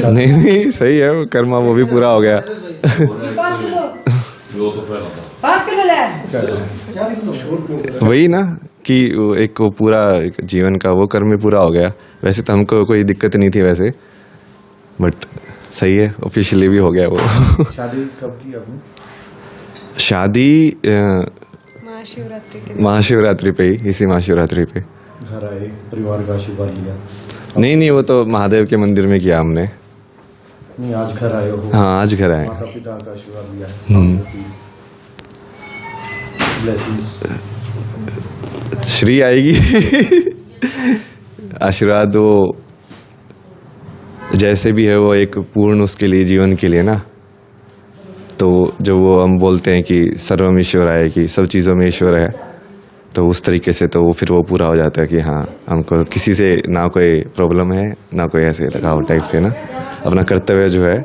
नहीं नहीं सही है, कर्मा वो भी पूरा हो गया। 5 किलो ले। वही ना कि एक वो पूरा एक जीवन का वो कर्म भी पूरा हो गया। वैसे तो हमको कोई दिक्कत नहीं थी वैसे, बट सही है ऑफिशियली भी हो गया वो। शादी कब की आपने? शादी महाशिवरात्रि पे ही, इसी महाशिवरात्रि पे। घर आए, परिवार का आशीर्वाद लिया? नहीं नहीं वो तो महादेव के मंदिर में किया हमने। नहीं आज घर आए हो? हाँ आज घर आए। माता पिता का आशीर्वाद लिया है? ब्लेसिंग्स श्री आएगी। आशीर्वाद वो जैसे भी है वो एक पूर्ण उसके लिए जीवन के लिए ना, तो जो वो हम बोलते हैं कि सर्वम ईश्वर है, कि सब चीज़ों में ईश्वर है, तो उस तरीके से तो वो फिर वो पूरा हो जाता है कि हाँ हमको किसी से ना कोई प्रॉब्लम है ना कोई ऐसे लगाव टाइप से ना, अपना कर्तव्य जो है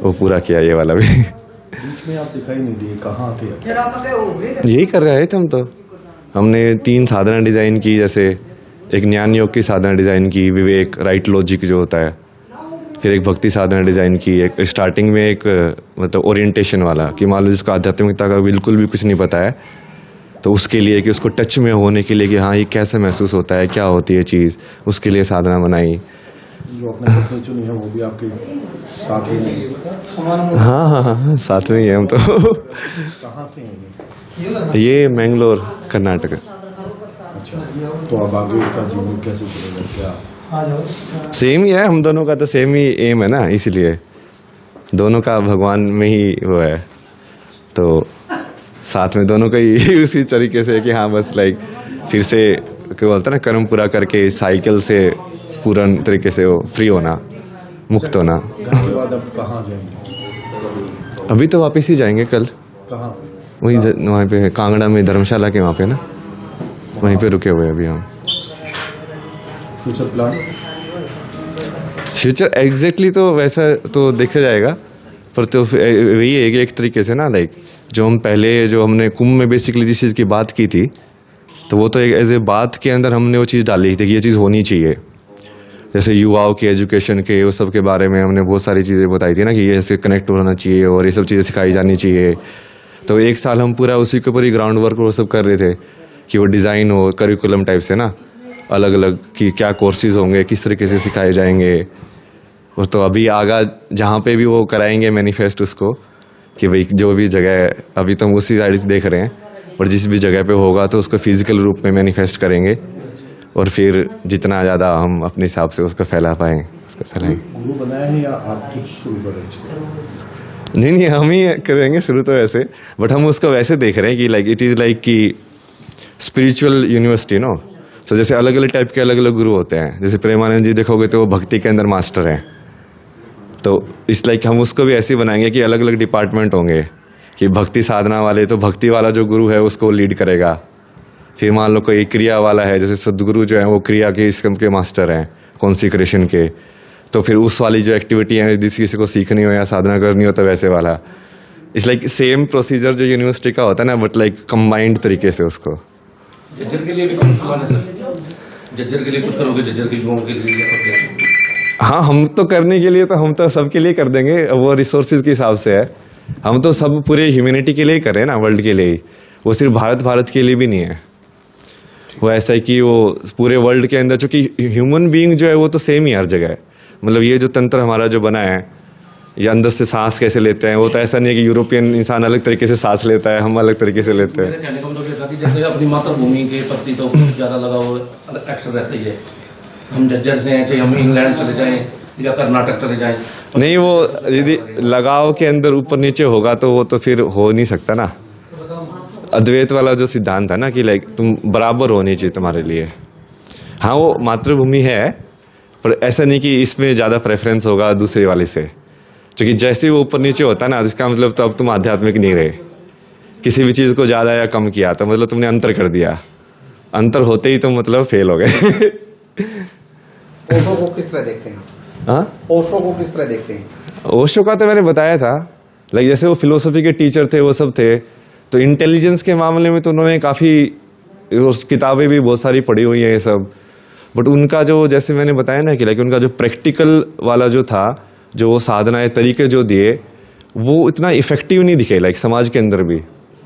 वो पूरा किया ये वाला भी। बीच में आप दिखाई नहीं दिए, कहाँ थे? यही कर रहे थे हम तो। हमने 3 साधना डिज़ाइन की, जैसे एक ज्ञान योग की साधना डिज़ाइन की, विवेक राइट लॉजिक जो होता है, फिर एक भक्ति साधना डिज़ाइन की, एक स्टार्टिंग में एक मतलब ओरिएंटेशन वाला कि मान लो जिसको आध्यात्मिकता का बिल्कुल भी कुछ नहीं पता है, तो उसके लिए कि उसको टच में होने के लिए कि हाँ ये कैसे महसूस होता है, क्या होती है चीज़, उसके लिए साधना बनाई। जो अपने पत्नी चुनी है वो भी आपके साथ ही नहीं? हाँ हाँ हाँ साथ में ही है हम तो। कहाँ से हैं ये मैंगलोर कर्नाटक। अच्छा, तो अब आगे का जीवन कैसे चलेगा? क्या सेम ही है हम दोनों का, तो सेम ही एम है ना, इसीलिए दोनों का भगवान में ही वो है, तो साथ में दोनों का ही उसी तरीके से कि हाँ बस लाइक फिर से क्या बोलते हैं ना, कर्म पूरा करके इस साइकिल से पूर्ण तरीके से वो फ्री होना, मुक्त होना। घर के बाद अब कहाँ जाएंगे? अभी तो वापस ही जाएंगे कल, कहाँ? वहीं वहाँ पे कांगड़ा में धर्मशाला के वहाँ पे ना, वहीं पे रुके हुए अभी हम। Future plan? फ्यूचर एग्जैक्टली तो वैसा तो देखा जाएगा, पर तो वही है कि एक तरीके से ना लाइक जो हम पहले जो हमने कुंभ में बेसिकली जिस चीज़ की बात की थी, तो वो तो एक एज ए बात के अंदर हमने वो चीज़ डाली थी कि ये चीज़ होनी चाहिए। जैसे युवाओं के एजुकेशन के वो सब के बारे में हमने बहुत सारी चीज़ें बताई थी ना कि ये ऐसे कनेक्ट होना चाहिए और ये सब चीज़ें सिखाई जानी चाहिए। तो 1 साल हम पूरा उसी के ऊपर ही ग्राउंड वर्क वो सब कर रहे थे कि वो डिज़ाइन हो करिकुलम टाइप से ना, अलग अलग कि क्या कोर्सेज होंगे, किस तरीके से सिखाए जाएंगे। और तो अभी आगा जहाँ पे भी वो कराएंगे मैनिफेस्ट उसको कि भाई जो भी जगह है, अभी तो हम उसी साइड से देख रहे हैं, और जिस भी जगह पे होगा तो उसको फिजिकल रूप में मैनिफेस्ट करेंगे, और फिर जितना ज़्यादा हम अपने हिसाब से उसको फैला पाएँ उसको फैलाएंगे। गुरु बनाया है या आप कुछ शुरू करेंगे? नहीं नहीं हम ही करेंगे शुरू तो वैसे, बट हम उसको वैसे देख रहे हैं कि लाइक इट इज़ लाइक कि स्पिरिचुअल यूनिवर्सिटी नो। सो जैसे अलग अलग टाइप के अलग अलग गुरु होते हैं, जैसे प्रेमानंद जी देखोगे तो वो भक्ति के अंदर मास्टर हैं, तो इस लाइक हम उसको भी ऐसे ही बनाएंगे कि अलग अलग डिपार्टमेंट होंगे कि भक्ति साधना वाले तो भक्ति वाला जो गुरु है उसको लीड करेगा, फिर मान लो कोई क्रिया वाला है जैसे सदगुरु जो है वो क्रिया के इसकम के मास्टर हैं कॉन्सिक्रेशन के, तो फिर उस वाली जो एक्टिविटी है जिस किसी को सीखनी हो या साधना करनी हो तो वैसे वाला। इस लाइक सेम प्रोसीजर जो यूनिवर्सिटी का होता है ना, बट लाइक कंबाइंड तरीके से उसको। जज्जर के लिए भी कुछ प्लान है सर? जज्जर के लिए कुछ करोगे? जज्जर के युवाओं के लिए? हाँ हम तो करने के लिए तो हम तो सबके लिए कर देंगे, वो रिसोर्सेज के हिसाब से है। हम तो सब पूरे ह्यूमैनिटी के लिए ही कर रहे हैं ना, वर्ल्ड के लिए ही, वो सिर्फ भारत के लिए भी नहीं है। वो ऐसा है कि वो पूरे वर्ल्ड के अंदर, चूँकि ह्यूमन बीइंग जो है वो तो सेम ही हर जगह है। मतलब ये जो तंत्र हमारा जो बना है, ये अंदर से सांस कैसे लेते हैं, वो तो ऐसा नहीं है कि यूरोपियन इंसान अलग तरीके से सांस लेता है, हम अलग तरीके से लेते हैं। कहने का मतलब ये था कि जैसे अपनी मातृभूमि के प्रति तो ज़्यादा लगाव एक्स्ट्रा रहता ही है। हम जज्जर से हैं, चाहे हम इंग्लैंड चले जाएं या कर्नाटक चले जाएं, नहीं वो यदि लगाव के अंदर ऊपर नीचे होगा तो वो तो फिर हो नहीं सकता ना। अद्वैत वाला जो सिद्धांत है ना कि लाइक तुम बराबर होनी चाहिए तुम्हारे लिए। हाँ वो मातृभूमि है, पर ऐसा नहीं कि इसमें ज़्यादा प्रेफरेंस होगा दूसरे वाले से, क्योंकि जैसे वो ऊपर नीचे होता है ना, इसका मतलब तो अब तुम आध्यात्मिक नहीं रहे। किसी भी चीज़ को ज़्यादा या कम किया तो मतलब तुमने अंतर कर दिया, अंतर होते ही तुम मतलब फेल हो गए। ओशो को किस तरह देखते हैं? हाँ ओशो को किस तरह देखते हैं? ओशो का तो मैंने बताया था, लाइक जैसे वो फिलोसफी के टीचर थे वो सब थे, तो इंटेलिजेंस के मामले में तो उन्होंने काफ़ी किताबें भी बहुत सारी पढ़ी हुई हैं ये सब। बट उनका जो जैसे मैंने बताया ना कि लाइक उनका जो प्रैक्टिकल वाला जो था, जो वो साधना तरीके जो दिए, वो इतना इफेक्टिव नहीं दिखे लाइक समाज के अंदर भी।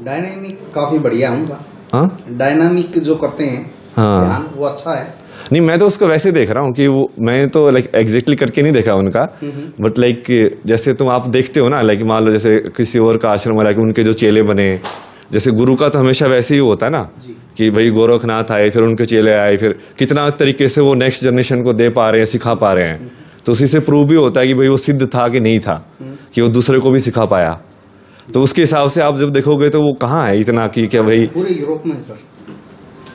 डायनामिक काफी बढ़िया है उनका। हाँ डायनामिक जो करते हैं हाँ। ध्यान, वो अच्छा है। नहीं, मैं तो उसको वैसे देख रहा हूँ कि वो, मैं तो लाइक एग्जैक्टली करके नहीं देखा उनका, बट लाइक जैसे तुम आप देखते हो ना, लाइक मान लो जैसे किसी और का आश्रम है, लाइक उनके जो चेले बने, जैसे गुरु का तो हमेशा वैसे ही होता है ना कि भाई गोरखनाथ आए, फिर उनके चेले आए, फिर कितना तरीके से वो नेक्स्ट जनरेशन को दे पा रहे हैं, सिखा पा रहे हैं। तो उसी से प्रूव भी होता है कि भाई वो सिद्ध था कि नहीं था, कि वो दूसरे को भी सिखा पाया। तो उसके हिसाब से आप जब देखोगे तो वो कहाँ है इतना कि क्या भाई। पूरे यूरोप में है सर।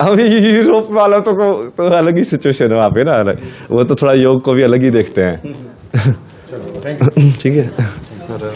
अभी यूरोप वाला तो अलग ही सिचुएशन है वहाँ पे ना, वो तो थोड़ा योग को भी अलग ही देखते हैं। ठीक है।